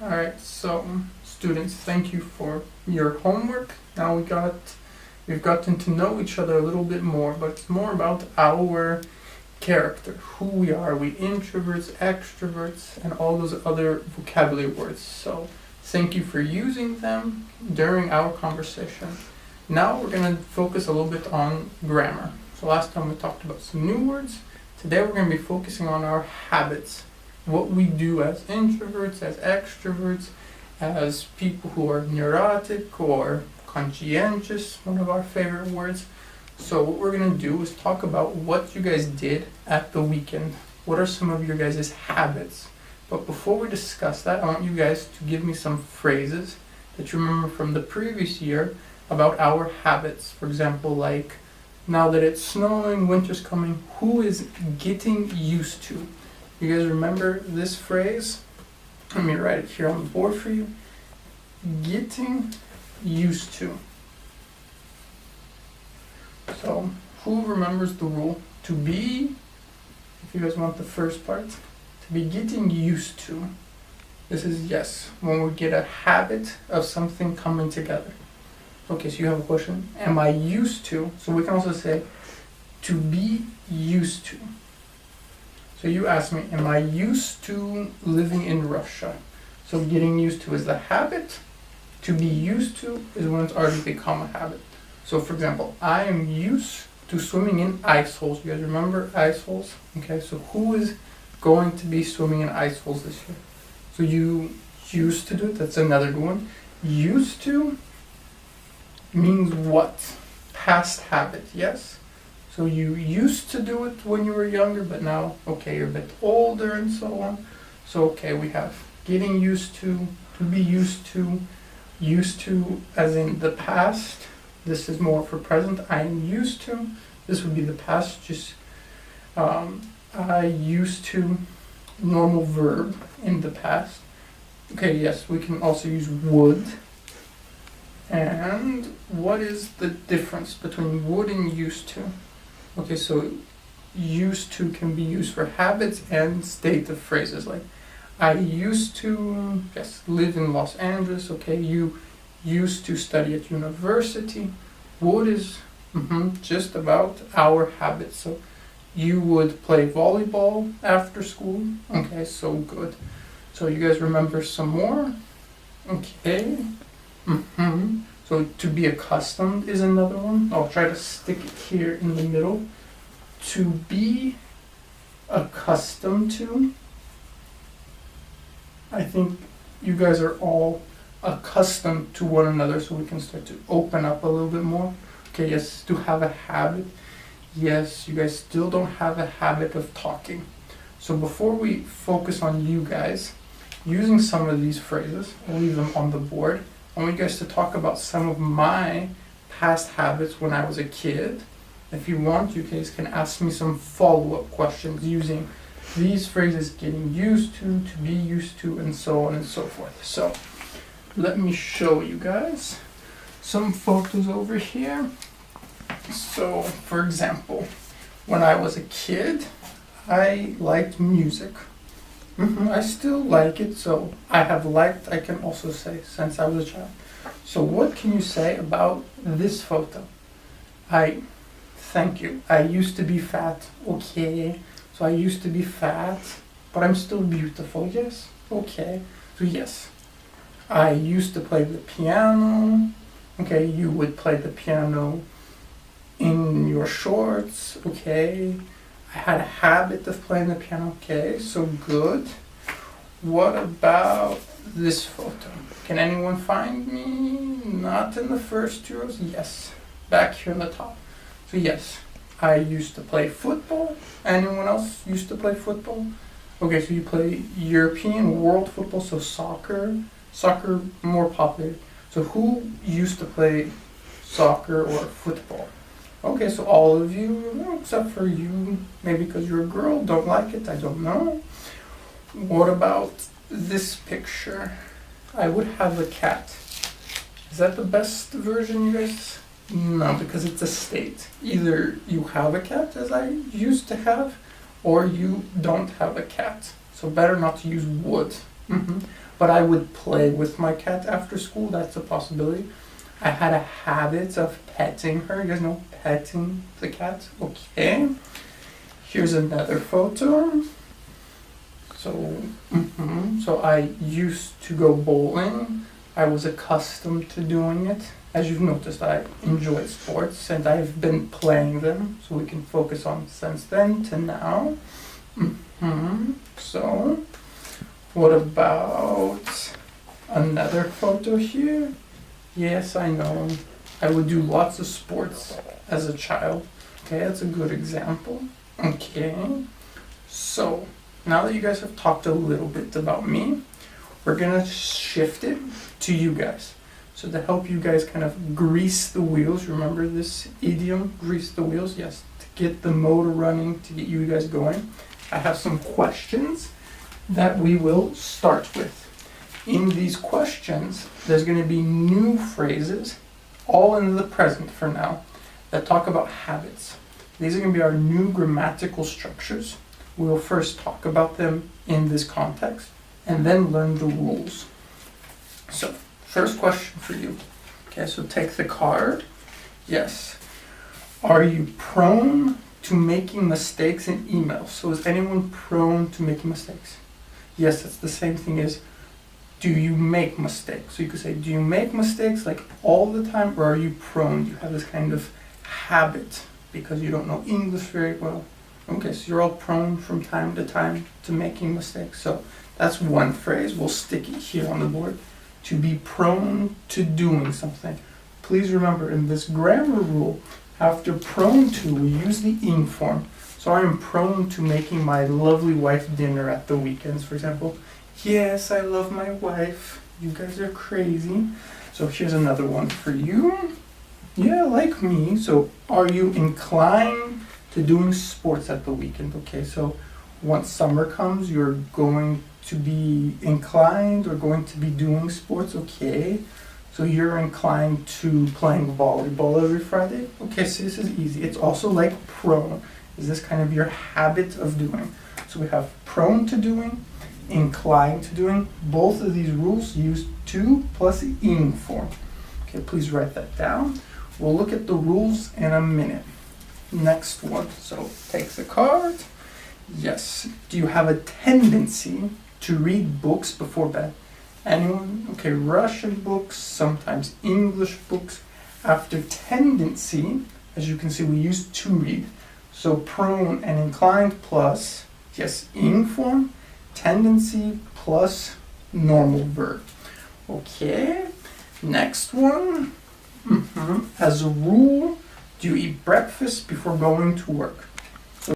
Alright, so students, thank you for your homework. Now we've gotten to know each other a little bit more, but it's more about our character, who we are introverts, extroverts, and all those other vocabulary words. So thank you for using them during our conversation. Now we're going to focus a little bit on grammar. So last time we talked about some new words. Today we're going to be focusing on our habits. What we do as introverts, as extroverts, as people who are neurotic or conscientious, one of our favorite words. So what we're going to do is talk about what you guys did at the weekend. What are some of your guys' habits? But before we discuss that, I want you guys to give me some phrases that you remember from the previous year about our habits. For example, like, now that it's snowing, winter's coming, who is getting used to? You guys remember this phrase? Let me write it here on the board for you. Getting used to. So, who remembers the rule? To be, if you guys want the first part, to be getting used to. This is yes, when we get a habit of something coming together. Okay, so you have a question. Am I used to? So we can also say to be used to. So you ask me, am I used to living in Russia? So getting used to is the habit. To be used to is when it's already become a habit. So for example, I am used to swimming in ice holes. You guys remember ice holes? Okay, so who is going to be swimming in ice holes this year? So you used to do it. That's another good one. Used to means what? Past habit, yes? So you used to do it when you were younger, but now, okay, you're a bit older and so on. So, okay, we have getting used to be used to as in the past. This is more for present. I am used to. This would be the past, just I used to, normal verb in the past. Okay, yes, we can also use would. And what is the difference between would and used to? Okay, so used to can be used for habits and stative phrases like I used to, yes, live in Los Angeles. Okay, you used to study at university. Would is just about our habits. So you would play volleyball after school. Okay, so good. So you guys remember some more? Okay. So to be accustomed is another one. I'll try to stick it here in the middle. To be accustomed to. I think you guys are all accustomed to one another, so we can start to open up a little bit more. Okay, yes, to have a habit. Yes, you guys still don't have a habit of talking. So before we focus on you guys, using some of these phrases, I'll leave them on the board. I want you guys to talk about some of my past habits when I was a kid. If you want, you guys can ask me some follow-up questions using these phrases, getting used to be used to, and so on and so forth. So let me show you guys some photos over here. So, for example, when I was a kid, I liked music. I still like it, so I have liked, I can also say, since I was a child. So what can you say about this photo? Thank you. I used to be fat. Okay. So I used to be fat, but I'm still beautiful. Yes. Okay. So yes. I used to play the piano. Okay, you would play the piano in your shorts. Okay. I had a habit of playing the piano. Okay, so good. What about this photo? Can anyone find me? Not in the first two rows? Yes. Back here on the top. So yes, I used to play football. Anyone else used to play football? Okay, so you play European world football, so soccer. Soccer more popular. So who used to play soccer or football? Okay, so all of you, except for you, maybe because you're a girl, don't like it, I don't know. What about this picture? I would have a cat. Is that the best version, you guys? No, because it's a state. Either you have a cat, as I used to have, or you don't have a cat. So better not to use would. but I would play with my cat after school. That's a possibility. I had a habit of petting her. You guys know petting the cat? Okay. Here's another photo. So I used to go bowling. I was accustomed to doing it. As you've noticed, I enjoy sports and I've been playing them, so we can focus on since then to now. So, what about another photo here? Yes, I know. I would do lots of sports as a child. Okay, that's a good example. Okay, so now that you guys have talked a little bit about me, we're gonna shift it to you guys. So to help you guys kind of grease the wheels, remember this idiom, grease the wheels? Yes, to get the motor running, to get you guys going. I have some questions that we will start with. In these questions, there's going to be new phrases, all in the present for now, that talk about habits. These are going to be our new grammatical structures. We'll first talk about them in this context, and then learn the rules. So, first question for you. Okay, so take the card. Yes. Are you prone to making mistakes in emails? So is anyone prone to making mistakes? Yes, that's the same thing as do you make mistakes? So you could say, do you make mistakes like all the time, or are you prone? You have this kind of habit because you don't know English very well. Okay, so you're all prone from time to time to making mistakes. So that's one phrase. We'll stick it here on the board. To be prone to doing something. Please remember, in this grammar rule, after prone to, we use the ing form. So I am prone to making my lovely wife dinner at the weekends, for example. Yes, I love my wife. You guys are crazy. So here's another one for you. Yeah, like me. So are you inclined to doing sports at the weekend? Okay, so once summer comes, you're going to be inclined or going to be doing sports. Okay, so you're inclined to playing volleyball every Friday. Okay, so this is easy. It's also like prone. Is this kind of your habit of doing? So we have prone to doing, inclined to doing. Both of these rules use to plus ing form. Okay, please write that down. We'll look at the rules in a minute. Next one. So take the card. Yes. Do you have a tendency to read books before bed? Anyone? Okay, Russian books, sometimes English books. After tendency, as you can see, we use to read. So prone and inclined plus, yes, ing form, tendency plus normal verb. Okay, next one. As a rule, do you eat breakfast before going to work?